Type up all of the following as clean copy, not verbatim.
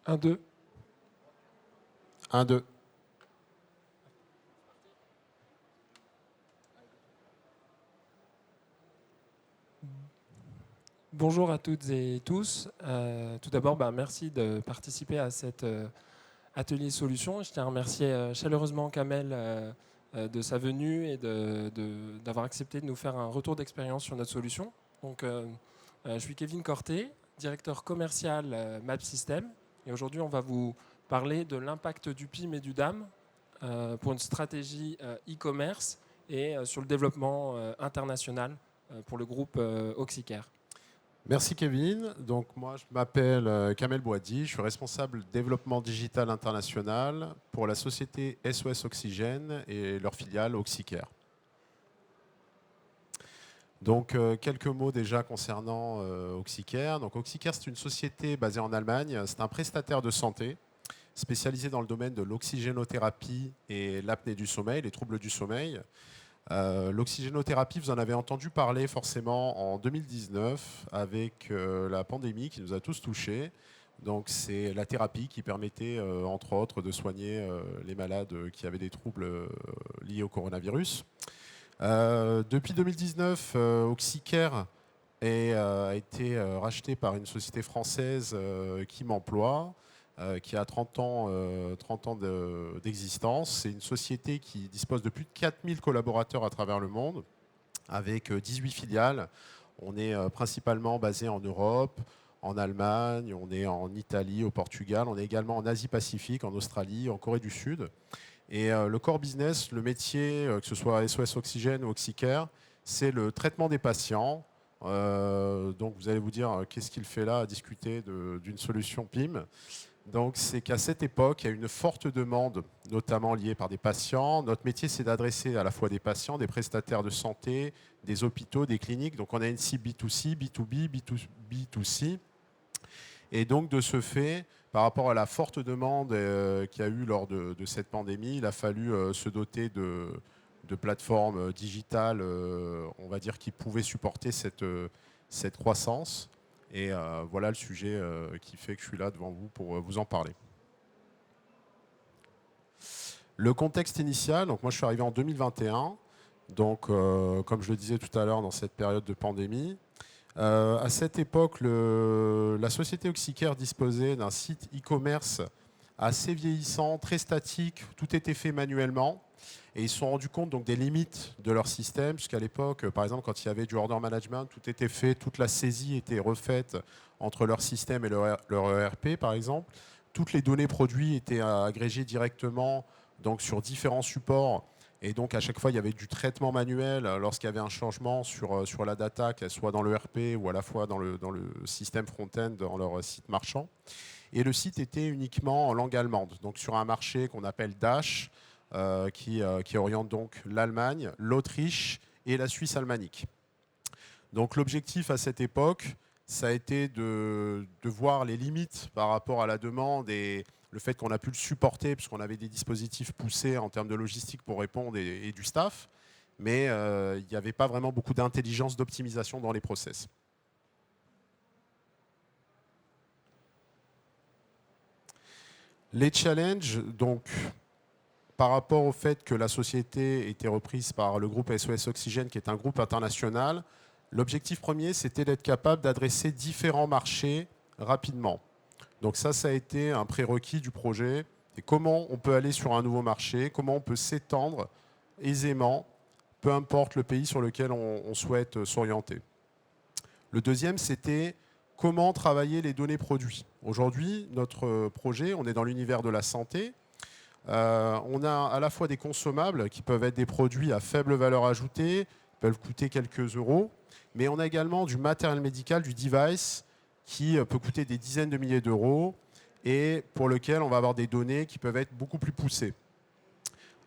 Un, deux. 1, 2. Bonjour à toutes et tous. Tout d'abord, merci de participer à cet atelier solution. Je tiens à remercier chaleureusement Kamel de sa venue et d'avoir accepté de nous faire un retour d'expérience sur notre solution. Donc, je suis Kevin Corté, directeur commercial Map System. Et aujourd'hui, on va vous parler de l'impact du PIM et du DAM pour une stratégie e-commerce et sur le développement international pour le groupe Oxycare. Merci Kevin. Donc moi je m'appelle Kamel Bouadi, je suis responsable développement digital international pour la société SOS Oxygène et leur filiale Oxycare. Donc quelques mots déjà concernant Oxycare. Donc Oxycare, c'est une société basée en Allemagne, c'est un prestataire de santé spécialisé dans le domaine de l'oxygénothérapie et l'apnée du sommeil, les troubles du sommeil. L'oxygénothérapie, vous en avez entendu parler forcément en 2019 avec la pandémie qui nous a tous touchés. Donc c'est la thérapie qui permettait entre autres de soigner les malades qui avaient des troubles liés au coronavirus. Depuis 2019, Oxycare a été racheté par une société française qui m'emploie, qui a 30 ans d'existence. C'est une société qui dispose de plus de 4000 collaborateurs à travers le monde, avec 18 filiales. On est principalement basé en Europe, en Allemagne, on est en Italie, au Portugal, on est également en Asie-Pacifique, en Australie, en Corée du Sud. Et le core business, le métier, que ce soit SOS Oxygène ou Oxycare, c'est le traitement des patients. Donc vous allez vous dire, qu'est-ce qu'il fait là à discuter d'une solution PIM? Donc c'est qu'à cette époque, il y a une forte demande, notamment liée par des patients. Notre métier, c'est d'adresser à la fois des patients, des prestataires de santé, des hôpitaux, des cliniques. Donc on a une cible B2C, B2B, B2C. Et donc de ce fait, par rapport à la forte demande qu'il y a eu lors de cette pandémie, il a fallu se doter de plateformes digitales, on va dire, qui pouvaient supporter cette croissance. Et voilà le sujet qui fait que je suis là devant vous pour vous en parler. Le contexte initial, donc moi je suis arrivé en 2021, donc comme je le disais tout à l'heure dans cette période de pandémie. À cette époque, la société Oxycare disposait d'un site e-commerce assez vieillissant, très statique, tout était fait manuellement. Et ils se sont rendus compte donc, des limites de leur système, puisqu'à l'époque, par exemple, quand il y avait du order management, tout était fait, toute la saisie était refaite entre leur système et leur ERP, par exemple. Toutes les données produits étaient agrégées directement donc, sur différents supports. Et donc, à chaque fois, il y avait du traitement manuel lorsqu'il y avait un changement sur la data, qu'elle soit dans l'ERP ou à la fois dans le système front-end, dans leur site marchand. Et le site était uniquement en langue allemande, donc sur un marché qu'on appelle Dash, qui oriente donc l'Allemagne, l'Autriche et la Suisse alémanique. Donc l'objectif à cette époque, ça a été de voir les limites par rapport à la demande et le fait qu'on a pu le supporter puisqu'on avait des dispositifs poussés en termes de logistique pour répondre et du staff, mais il n'y avait pas vraiment beaucoup d'intelligence d'optimisation dans les process. Les challenges, donc, par rapport au fait que la société était reprise par le groupe SOS Oxygène, qui est un groupe international, l'objectif premier, c'était d'être capable d'adresser différents marchés rapidement. Donc ça a été un prérequis du projet. Et comment on peut aller sur un nouveau marché, comment on peut s'étendre aisément, peu importe le pays sur lequel on souhaite s'orienter. Le deuxième, c'était comment travailler les données produits. Aujourd'hui, notre projet, on est dans l'univers de la santé. On a à la fois des consommables qui peuvent être des produits à faible valeur ajoutée, peuvent coûter quelques euros, mais on a également du matériel médical, du device, qui peut coûter des dizaines de milliers d'euros et pour lequel on va avoir des données qui peuvent être beaucoup plus poussées.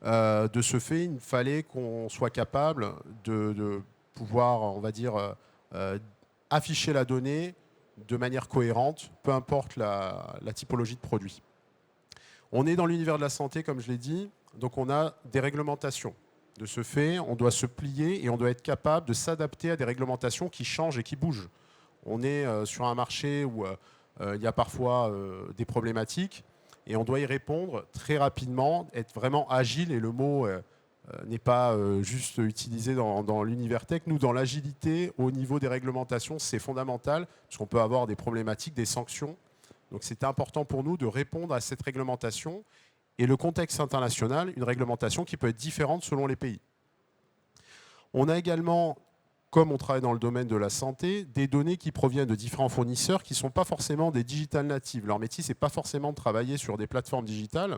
De ce fait, il fallait qu'on soit capable de pouvoir, on va dire, afficher la donnée de manière cohérente, peu importe la typologie de produit. On est dans l'univers de la santé, comme je l'ai dit, donc on a des réglementations. De ce fait, on doit se plier et on doit être capable de s'adapter à des réglementations qui changent et qui bougent. On est sur un marché où il y a parfois des problématiques et on doit y répondre très rapidement, être vraiment agile, et le mot n'est pas juste utilisé dans l'univers tech. Nous, dans l'agilité, au niveau des réglementations, c'est fondamental, parce qu'on peut avoir des problématiques, des sanctions. Donc c'était important pour nous de répondre à cette réglementation, et le contexte international, une réglementation qui peut être différente selon les pays. On a également, comme on travaille dans le domaine de la santé, des données qui proviennent de différents fournisseurs qui ne sont pas forcément des digital natives. Leur métier, ce n'est pas forcément de travailler sur des plateformes digitales,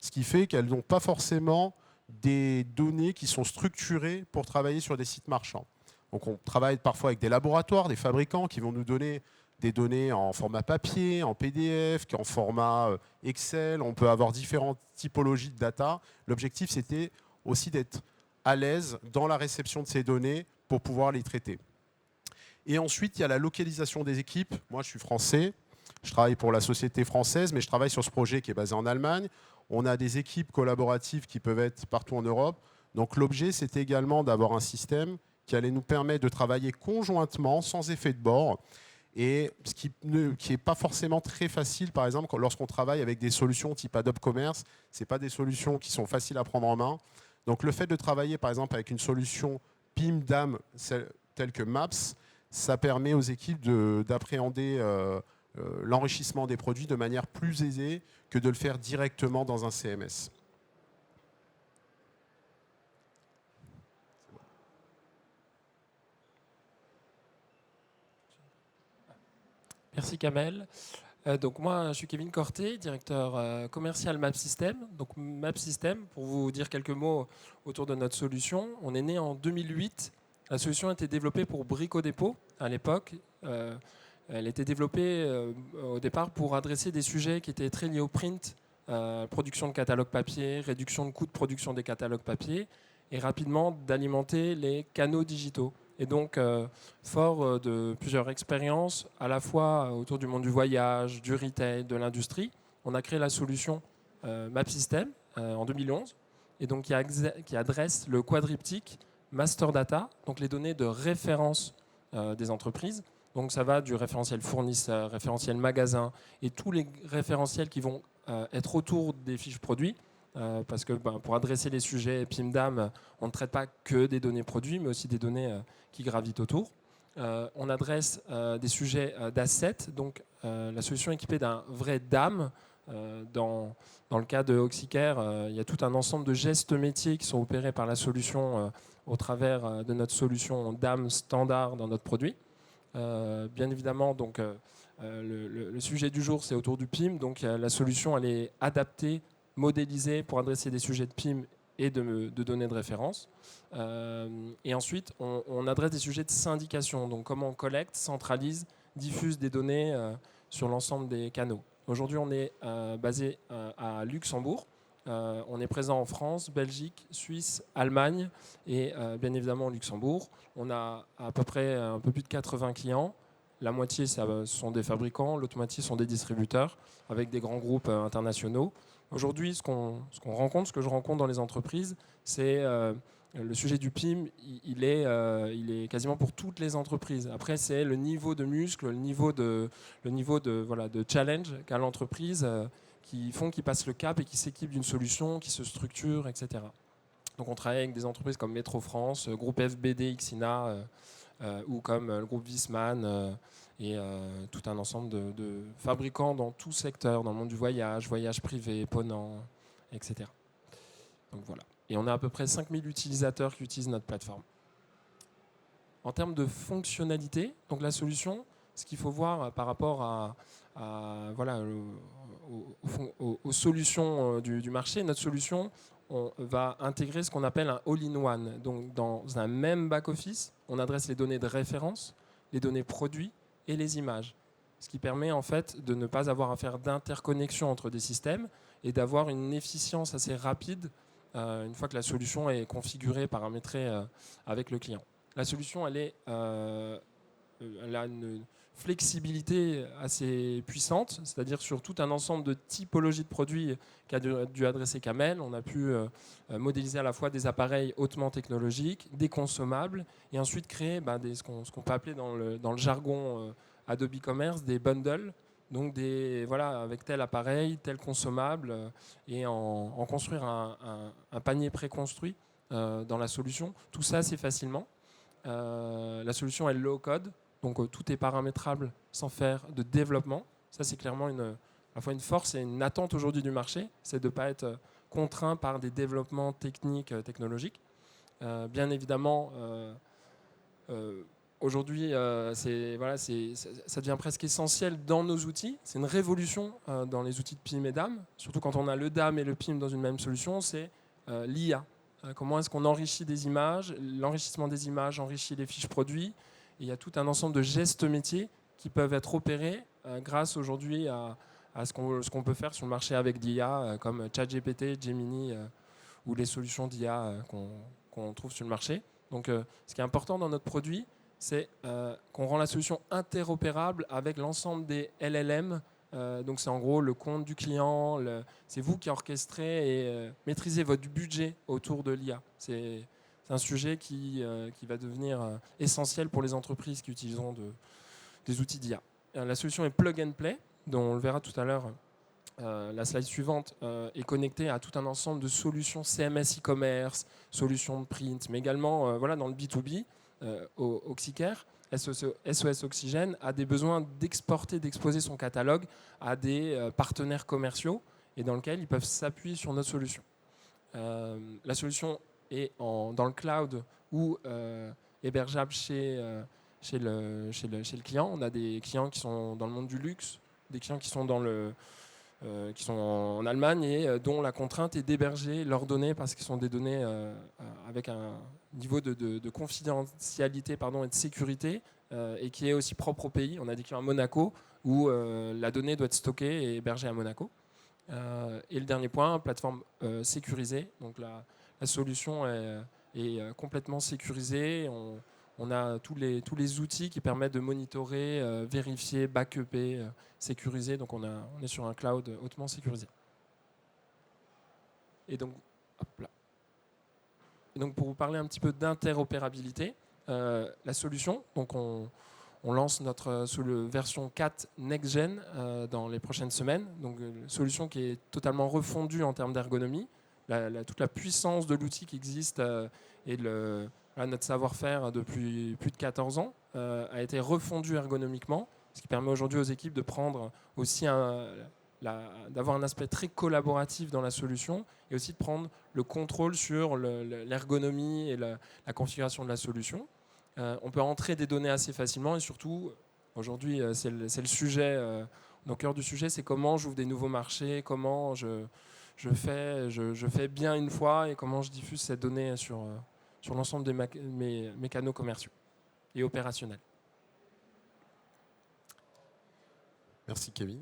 ce qui fait qu'elles n'ont pas forcément des données qui sont structurées pour travailler sur des sites marchands. Donc on travaille parfois avec des laboratoires, des fabricants qui vont nous donner des données en format papier, en PDF, en format Excel. On peut avoir différentes typologies de data. L'objectif, c'était aussi d'être à l'aise dans la réception de ces données pour pouvoir les traiter. Et ensuite, il y a la localisation des équipes. Moi, je suis français, je travaille pour la société française, mais je travaille sur ce projet qui est basé en Allemagne. On a des équipes collaboratives qui peuvent être partout en Europe. Donc l'objet, c'était également d'avoir un système qui allait nous permettre de travailler conjointement, sans effet de bord, et ce qui n'est pas forcément très facile, par exemple, lorsqu'on travaille avec des solutions type Adobe Commerce, ce n'est pas des solutions qui sont faciles à prendre en main. Donc le fait de travailler, par exemple, avec une solution PIM, DAM, telle que Maps, ça permet aux équipes d'appréhender l'enrichissement des produits de manière plus aisée que de le faire directement dans un CMS. Merci Kamel. Donc moi, je suis Kevin Corté, directeur commercial Map System. Donc Map System, pour vous dire quelques mots autour de notre solution, on est né en 2008. La solution a été développée pour Brico Dépôt à l'époque. Elle était développée au départ pour adresser des sujets qui étaient très liés au print, production de catalogues papier, réduction de coûts de production des catalogues papier, et rapidement d'alimenter les canaux digitaux. Et donc, fort de plusieurs expériences, à la fois autour du monde du voyage, du retail, de l'industrie, on a créé la solution Map System en 2011, et donc qui adresse le quadriptyque Master Data, donc les données de référence des entreprises. Donc ça va du référentiel fournisseur, référentiel magasin, et tous les référentiels qui vont être autour des fiches produits. Parce que pour adresser les sujets PIMDAM, on ne traite pas que des données produits, mais aussi des données qui gravitent autour. On adresse des sujets d'assets, donc la solution est équipée d'un vrai DAM. Dans le cas de Oxycare, il y a tout un ensemble de gestes métiers qui sont opérés par la solution au travers de notre solution DAM standard dans notre produit. Bien évidemment, donc, le sujet du jour, c'est autour du PIM. Donc la solution, elle est adaptée, modélisé pour adresser des sujets de PIM et de données de référence. Et ensuite, on adresse des sujets de syndication, donc comment on collecte, centralise, diffuse des données sur l'ensemble des canaux. Aujourd'hui, on est basé à Luxembourg. On est présent en France, Belgique, Suisse, Allemagne et bien évidemment au Luxembourg. On a à peu près un peu plus de 80 clients. La moitié, ce sont des fabricants, l'autre moitié sont des distributeurs avec des grands groupes internationaux. Aujourd'hui, ce que je rencontre dans les entreprises, c'est le sujet du PIM, il est quasiment pour toutes les entreprises. Après, c'est le niveau de muscle, le niveau de challenge qu'a l'entreprise qui font qu'ils passent le cap et qui s'équipent d'une solution, qui se structure, etc. Donc on travaille avec des entreprises comme Métro France, Groupe FBD, Xina, ou comme le groupe Viessmann et tout un ensemble de fabricants dans tout secteur, dans le monde du voyage, voyage privé, Ponant, etc. Donc voilà. Et on a à peu près 5000 utilisateurs qui utilisent notre plateforme. En termes de fonctionnalité, donc la solution, ce qu'il faut voir par rapport aux solutions du marché, notre solution, on va intégrer ce qu'on appelle un all-in-one. Donc dans un même back-office, on adresse les données de référence, les données produits et les images. Ce qui permet en fait de ne pas avoir à faire d'interconnexion entre des systèmes et d'avoir une efficience assez rapide une fois que la solution est configurée, paramétrée avec le client. La solution, elle a une flexibilité assez puissante, c'est-à-dire sur tout un ensemble de typologies de produits qu'a dû adresser Kamel. On a pu modéliser à la fois des appareils hautement technologiques, des consommables, et ensuite créer ce qu'on peut appeler dans le jargon Adobe Commerce des bundles, Donc voilà, avec tel appareil, tel consommable, et en construire un panier préconstruit dans la solution. Tout ça, c'est facilement. La solution est low code, donc tout est paramétrable sans faire de développement. Ça, c'est clairement à la fois une force et une attente aujourd'hui du marché, c'est de ne pas être contraint par des développements techniques, technologiques. Bien évidemment, aujourd'hui, ça devient presque essentiel dans nos outils. C'est une révolution dans les outils de PIM et DAM, surtout quand on a le DAM et le PIM dans une même solution, c'est l'IA. Comment est-ce qu'on enrichit des images? L'enrichissement des images enrichit les fiches produits. Et il y a tout un ensemble de gestes métiers qui peuvent être opérés grâce aujourd'hui à ce qu'on peut faire sur le marché avec l'IA, comme ChatGPT, Gemini ou les solutions d'IA qu'on trouve sur le marché. Donc, ce qui est important dans notre produit, c'est qu'on rend la solution interopérable avec l'ensemble des LLM. Donc c'est en gros le compte du client, c'est vous qui orchestrez et maîtrisez votre budget autour de l'IA. C'est un sujet qui va devenir essentiel pour les entreprises qui utiliseront des outils d'IA. La solution est plug and play, dont on le verra tout à l'heure. La slide suivante est connectée à tout un ensemble de solutions CMS e-commerce, solutions de print, mais également voilà, dans le B2B, Oxycare, SOS Oxygène, a des besoins d'exporter, d'exposer son catalogue à des partenaires commerciaux et dans lequel ils peuvent s'appuyer sur notre solution. La solution est dans le cloud ou hébergeable chez le client. On a des clients qui sont dans le monde du luxe, des clients qui sont qui sont en Allemagne et dont la contrainte est d'héberger leurs données parce qu'ils sont des données avec un niveau de confidentialité et de sécurité et qui est aussi propre au pays. On a des clients à Monaco où la donnée doit être stockée et hébergée à Monaco. Et le dernier point, plateforme sécurisée. Donc la solution est complètement sécurisée. On a tous les outils qui permettent de monitorer, vérifier, backuper, sécuriser. Donc on est sur un cloud hautement sécurisé. Et donc, hop là. Et donc pour vous parler un petit peu d'interopérabilité, la solution, donc on lance notre version 4 Next Gen dans les prochaines semaines. Donc une solution qui est totalement refondue en termes d'ergonomie. Toute la puissance de l'outil qui existe et notre savoir-faire depuis plus de 14 ans a été refondu ergonomiquement, ce qui permet aujourd'hui aux équipes de prendre aussi d'avoir un aspect très collaboratif dans la solution et aussi de prendre le contrôle sur l'ergonomie et la configuration de la solution. On peut entrer des données assez facilement et surtout, aujourd'hui, c'est le sujet, au cœur du sujet, c'est comment j'ouvre des nouveaux marchés, comment je fais bien une fois et comment je diffuse cette donnée sur l'ensemble de mes canaux commerciaux et opérationnels. Merci Kevin.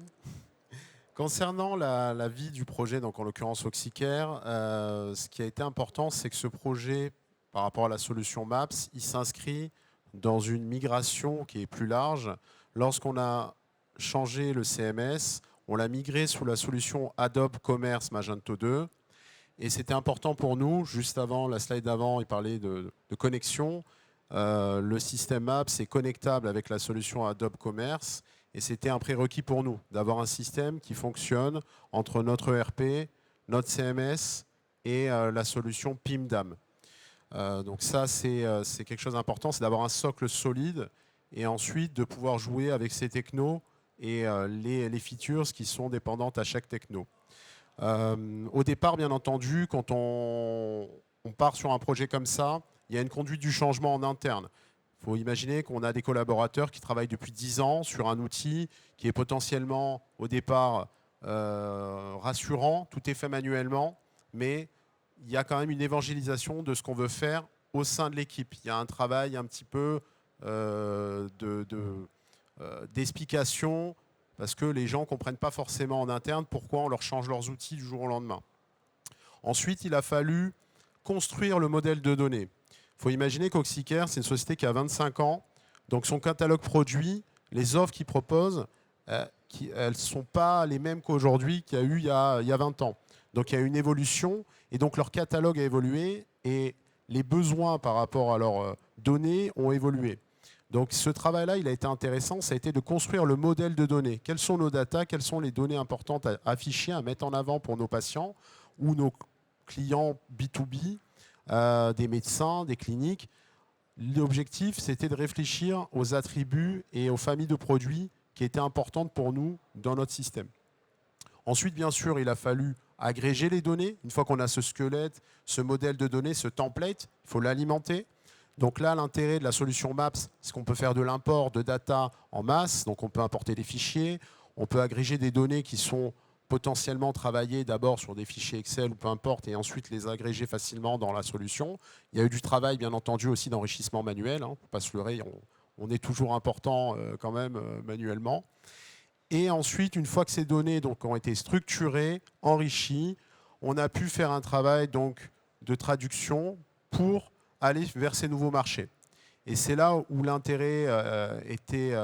Concernant la vie du projet, donc en l'occurrence Oxycare, ce qui a été important, c'est que ce projet, par rapport à la solution Maps, il s'inscrit dans une migration qui est plus large. Lorsqu'on a changé le CMS, on l'a migré sous la solution Adobe Commerce Magento 2. Et c'était important pour nous, juste avant, la slide d'avant, il parlait de connexion. Le système Maps est connectable avec la solution Adobe Commerce. Et c'était un prérequis pour nous, d'avoir un système qui fonctionne entre notre ERP, notre CMS et la solution PIM-DAM. Donc ça, c'est quelque chose d'important, c'est d'avoir un socle solide et ensuite de pouvoir jouer avec ces technos et les features qui sont dépendantes à chaque techno. Au départ, bien entendu, quand on part sur un projet comme ça, il y a une conduite du changement en interne. Il faut imaginer qu'on a des collaborateurs qui travaillent depuis 10 ans sur un outil qui est potentiellement, au départ, rassurant. Tout est fait manuellement, mais il y a quand même une évangélisation de ce qu'on veut faire au sein de l'équipe. Il y a un travail un petit peu d'explication parce que les gens ne comprennent pas forcément en interne pourquoi on leur change leurs outils du jour au lendemain. Ensuite, il a fallu construire le modèle de données. Il faut imaginer qu'Oxycare, c'est une société qui a 25 ans. Donc son catalogue produit, les offres qu'il propose, elles ne sont pas les mêmes qu'aujourd'hui qu'il y a eu il y a 20 ans. Donc il y a une évolution et donc leur catalogue a évolué et les besoins par rapport à leurs données ont évolué. Donc ce travail-là, il a été intéressant, ça a été de construire le modèle de données. Quelles sont nos datas, quelles sont les données importantes à afficher, à mettre en avant pour nos patients ou nos clients B2B, des médecins, des cliniques. L'objectif, c'était de réfléchir aux attributs et aux familles de produits qui étaient importantes pour nous dans notre système. Ensuite, bien sûr, il a fallu agréger les données. Une fois qu'on a ce squelette, ce modèle de données, ce template, il faut l'alimenter. Donc là, l'intérêt de la solution Maps, c'est qu'on peut faire de l'import de data en masse. Donc on peut importer des fichiers, on peut agréger des données qui sont potentiellement travaillées d'abord sur des fichiers Excel ou peu importe, et ensuite les agréger facilement dans la solution. Il y a eu du travail, bien entendu, aussi d'enrichissement manuel. Faut pas se leurrer, on est toujours important quand même manuellement. Et ensuite, une fois que ces données donc, ont été structurées, enrichies, on a pu faire un travail donc, de traduction pour aller vers ces nouveaux marchés. Et c'est là où l'intérêt était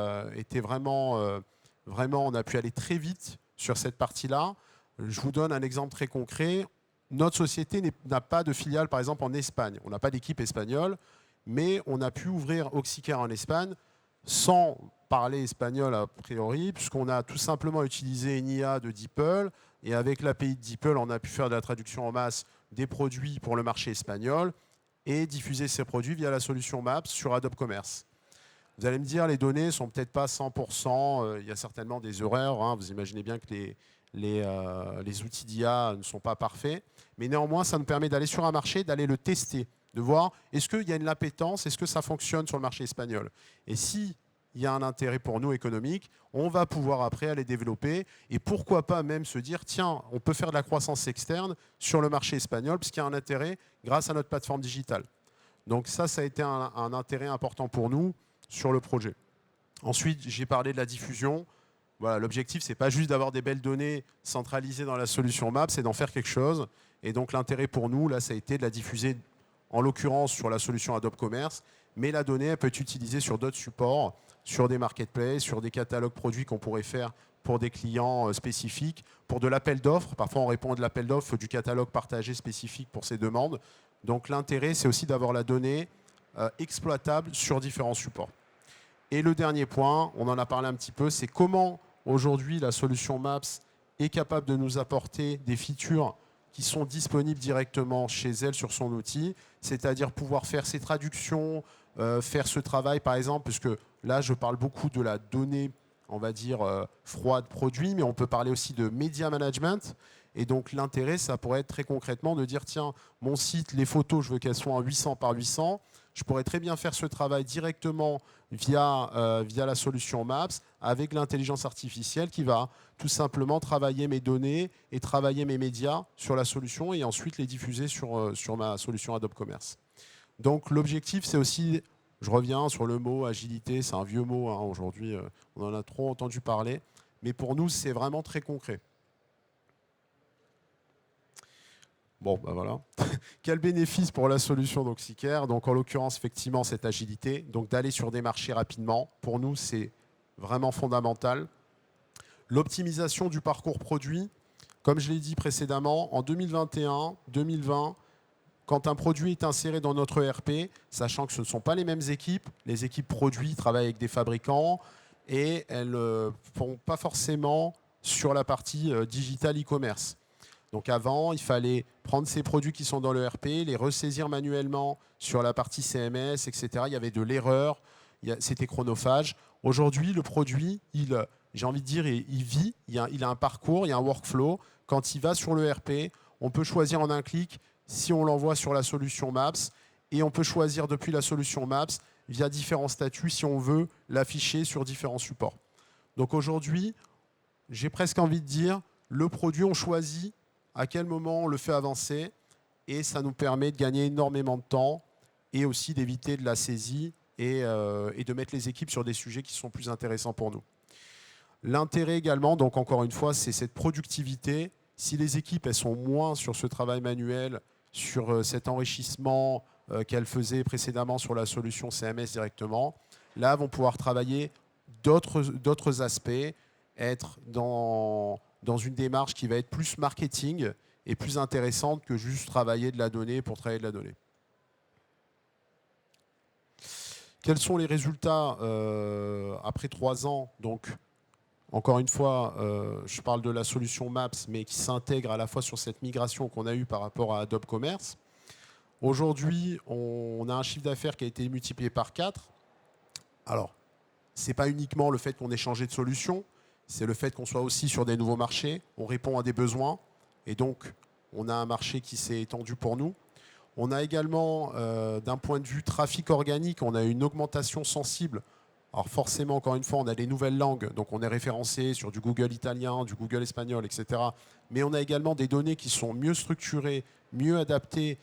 vraiment, on a pu aller très vite sur cette partie-là. Je vous donne un exemple très concret. Notre société n'a pas de filiale, par exemple, en Espagne. On n'a pas d'équipe espagnole, mais on a pu ouvrir Oxycare en Espagne sans parler espagnol a priori, puisqu'on a tout simplement utilisé une IA de DeepL, et avec l'API de DeepL, on a pu faire de la traduction en masse des produits pour le marché espagnol et diffuser ces produits via la solution Maps sur Adobe Commerce. Vous allez me dire, les données ne sont peut-être pas 100%, il y a certainement des erreurs, hein, vous imaginez bien que les outils d'IA ne sont pas parfaits, mais néanmoins, ça nous permet d'aller sur un marché, d'aller le tester, de voir est-ce qu'il y a une appétence, est-ce que ça fonctionne sur le marché espagnol. Et si il y a un intérêt pour nous économique, on va pouvoir après aller développer et pourquoi pas même se dire tiens, on peut faire de la croissance externe sur le marché espagnol puisqu'il y a un intérêt grâce à notre plateforme digitale. Donc ça a été un intérêt important pour nous sur le projet. Ensuite, j'ai parlé de la diffusion. Voilà, l'objectif, ce n'est pas juste d'avoir des belles données centralisées dans la solution Maps, c'est d'en faire quelque chose. Et donc l'intérêt pour nous, là, ça a été de la diffuser, en l'occurrence sur la solution Adobe Commerce, mais la donnée, elle peut être utilisée sur d'autres supports, sur des marketplaces, sur des catalogues produits qu'on pourrait faire pour des clients spécifiques, pour de l'appel d'offres. Parfois, on répond à de l'appel d'offres du catalogue partagé spécifique pour ces demandes. Donc l'intérêt, c'est aussi d'avoir la donnée exploitable sur différents supports. Et le dernier point, on en a parlé un petit peu, c'est comment aujourd'hui la solution Maps est capable de nous apporter des features qui sont disponibles directement chez elle sur son outil, c'est-à-dire pouvoir faire ses traductions, faire ce travail par exemple, puisque là je parle beaucoup de la donnée, on va dire froide produit, mais on peut parler aussi de media management. Et donc l'intérêt, ça pourrait être très concrètement de dire tiens, mon site, les photos, je veux qu'elles soient en 800 par 800. Je pourrais très bien faire ce travail directement via la solution Maps avec l'intelligence artificielle qui va tout simplement travailler mes données et travailler mes médias sur la solution et ensuite les diffuser sur ma solution Adobe Commerce. Donc l'objectif, c'est aussi, je reviens sur le mot agilité, c'est un vieux mot hein, aujourd'hui, on en a trop entendu parler, mais pour nous, c'est vraiment très concret. Bon, ben voilà. Quel bénéfice pour la solution d'Oxycare? Donc, en l'occurrence, effectivement, cette agilité. Donc, d'aller sur des marchés rapidement. Pour nous, c'est vraiment fondamental. L'optimisation du parcours produit. Comme je l'ai dit précédemment, en 2021, 2020, quand un produit est inséré dans notre ERP, sachant que ce ne sont pas les mêmes équipes, les équipes produits travaillent avec des fabricants et elles ne font pas forcément sur la partie digital e-commerce. Donc avant, il fallait prendre ces produits qui sont dans le RP, les ressaisir manuellement sur la partie CMS, etc. Il y avait de l'erreur, c'était chronophage. Aujourd'hui, le produit, j'ai envie de dire, il vit, il a un parcours, il y a un workflow. Quand il va sur le RP, on peut choisir en un clic si on l'envoie sur la solution Maps et on peut choisir depuis la solution Maps via différents statuts si on veut l'afficher sur différents supports. Donc aujourd'hui, j'ai presque envie de dire, le produit, on choisit à quel moment on le fait avancer et ça nous permet de gagner énormément de temps et aussi d'éviter de la saisie et de mettre les équipes sur des sujets qui sont plus intéressants pour nous. L'intérêt également, donc encore une fois, c'est cette productivité. Si les équipes elles sont moins sur ce travail manuel, sur cet enrichissement qu'elles faisaient précédemment sur la solution CMS directement, là vont pouvoir travailler d'autres aspects, être dans une démarche qui va être plus marketing et plus intéressante que juste travailler de la donnée pour travailler de la donnée. Quels sont les résultats après 3 ans? Donc, encore une fois, je parle de la solution Maps, mais qui s'intègre à la fois sur cette migration qu'on a eue par rapport à Adobe Commerce. Aujourd'hui, on a un chiffre d'affaires qui a été multiplié par 4. Alors, ce n'est pas uniquement le fait qu'on ait changé de solution, c'est le fait qu'on soit aussi sur des nouveaux marchés, on répond à des besoins, et donc on a un marché qui s'est étendu pour nous. On a également, d'un point de vue trafic organique, on a une augmentation sensible. Alors forcément, encore une fois, on a des nouvelles langues, donc on est référencé sur du Google italien, du Google espagnol, etc. Mais on a également des données qui sont mieux structurées, mieux adaptées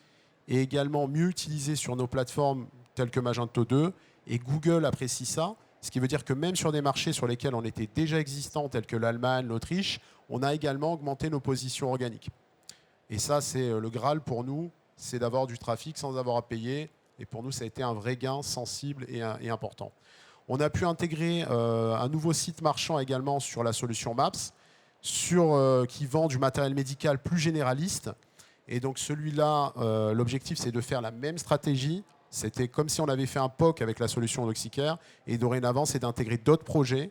et également mieux utilisées sur nos plateformes telles que Magento 2. Et Google apprécie ça, ce qui veut dire que même sur des marchés sur lesquels on était déjà existants, tels que l'Allemagne, l'Autriche, on a également augmenté nos positions organiques. Et ça, c'est le Graal pour nous, c'est d'avoir du trafic sans avoir à payer. Et pour nous, ça a été un vrai gain sensible et important. On a pu intégrer un nouveau site marchand également sur la solution Maps, qui vend du matériel médical plus généraliste. Et donc celui-là, l'objectif, c'est de faire la même stratégie. C'était comme si on avait fait un POC avec la solution Doxicare. Et dorénavant, c'est d'intégrer d'autres projets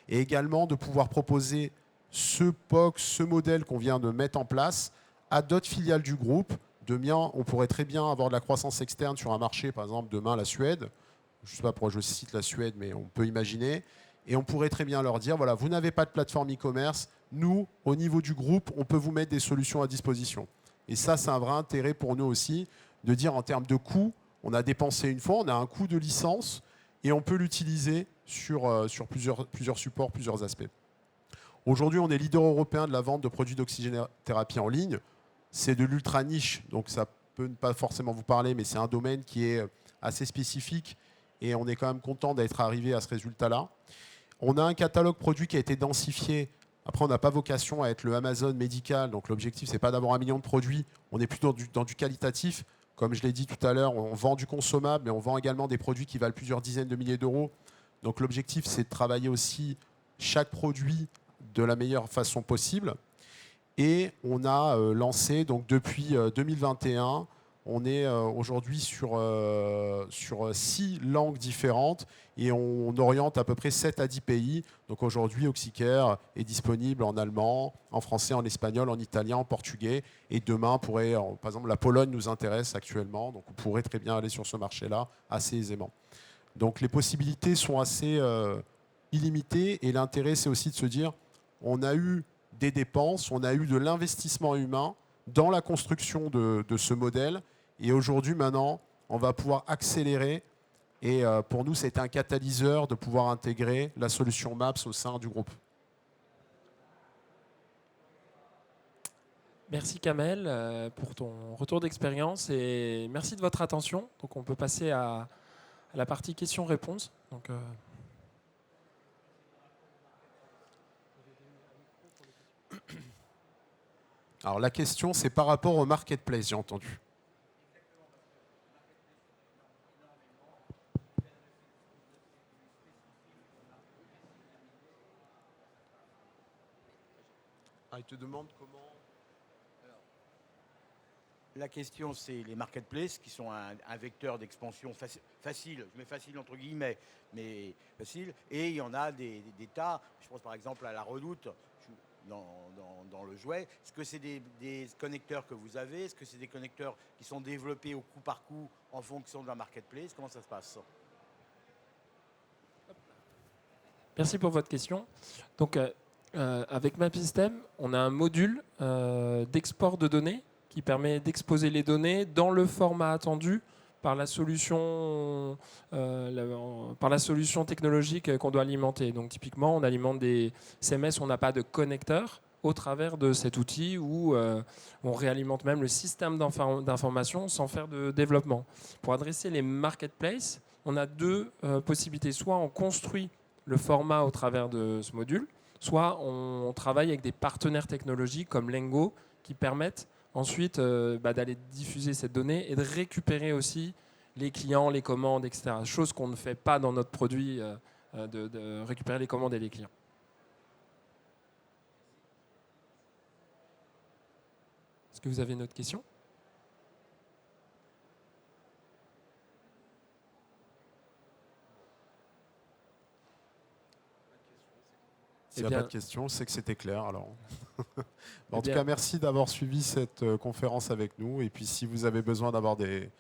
et également de pouvoir proposer ce POC, ce modèle qu'on vient de mettre en place à d'autres filiales du groupe. Demain, on pourrait très bien avoir de la croissance externe sur un marché, par exemple demain la Suède. Je ne sais pas pourquoi je cite la Suède, mais on peut imaginer. Et on pourrait très bien leur dire, voilà, vous n'avez pas de plateforme e-commerce. Nous, au niveau du groupe, on peut vous mettre des solutions à disposition. Et ça, c'est un vrai intérêt pour nous aussi, de dire en termes de coûts, on a dépensé une fois, on a un coût de licence, et on peut l'utiliser sur plusieurs supports, plusieurs aspects. Aujourd'hui, on est leader européen de la vente de produits d'oxygénothérapie en ligne. C'est de l'ultra niche, donc ça peut ne pas forcément vous parler, mais c'est un domaine qui est assez spécifique et on est quand même content d'être arrivé à ce résultat-là. On a un catalogue produit qui a été densifié. Après, on n'a pas vocation à être le Amazon médical, donc l'objectif, ce n'est pas d'avoir 1 million de produits. On est plutôt dans du qualitatif. Comme je l'ai dit tout à l'heure, on vend du consommable, mais on vend également des produits qui valent plusieurs dizaines de milliers d'euros. Donc l'objectif, c'est de travailler aussi chaque produit de la meilleure façon possible. Et on a lancé, donc depuis 2021, on est aujourd'hui sur 6 langues différentes et on oriente à peu près 7 à 10 pays. Donc aujourd'hui, Oxicare est disponible en allemand, en français, en espagnol, en italien, en portugais. Et demain, par exemple, la Pologne nous intéresse actuellement, donc on pourrait très bien aller sur ce marché-là assez aisément. Donc les possibilités sont assez illimitées et l'intérêt, c'est aussi de se dire, on a eu des dépenses, on a eu de l'investissement humain dans la construction de ce modèle. Et aujourd'hui, maintenant, on va pouvoir accélérer. Et pour nous, c'est un catalyseur de pouvoir intégrer la solution Maps au sein du groupe. Merci Kamel pour ton retour d'expérience et merci de votre attention. Donc on peut passer à la partie questions-réponses. Donc, Alors la question, c'est par rapport au marketplace, j'ai entendu. Il te demande comment... La question, c'est les marketplaces qui sont un vecteur d'expansion facile, je mets facile entre guillemets, mais facile. Et il y en a des tas, je pense par exemple à la Redoute dans le jouet. Est-ce que c'est des connecteurs que vous avez? Est-ce que c'est des connecteurs qui sont développés au coup par coup en fonction de la marketplace? Comment ça se passe? merci pour votre question. Donc, avec MapSystem, on a un module d'export de données qui permet d'exposer les données dans le format attendu par la solution technologique qu'on doit alimenter. Donc typiquement, on alimente des CMS, on n'a pas de connecteur au travers de cet outil où on réalimente même le système d'information sans faire de développement. Pour adresser les marketplaces, on a 2 possibilités. Soit on construit le format au travers de ce module, soit on travaille avec des partenaires technologiques comme Lengo qui permettent ensuite d'aller diffuser cette donnée et de récupérer aussi les clients, les commandes, etc. Chose qu'on ne fait pas dans notre produit, de récupérer les commandes et les clients. Est-ce que vous avez une autre question ? S'il n'y a bien- pas de questions, c'est que c'était clair. Alors. En tout bien- cas, merci d'avoir suivi cette conférence avec nous. Et puis, si vous avez besoin d'avoir des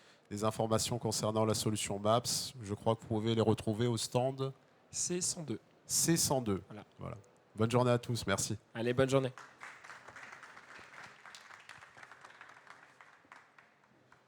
informations concernant la solution MAPS, je crois que vous pouvez les retrouver au stand C102. C102. Voilà. Voilà. Bonne journée à tous. Merci. Allez, bonne journée.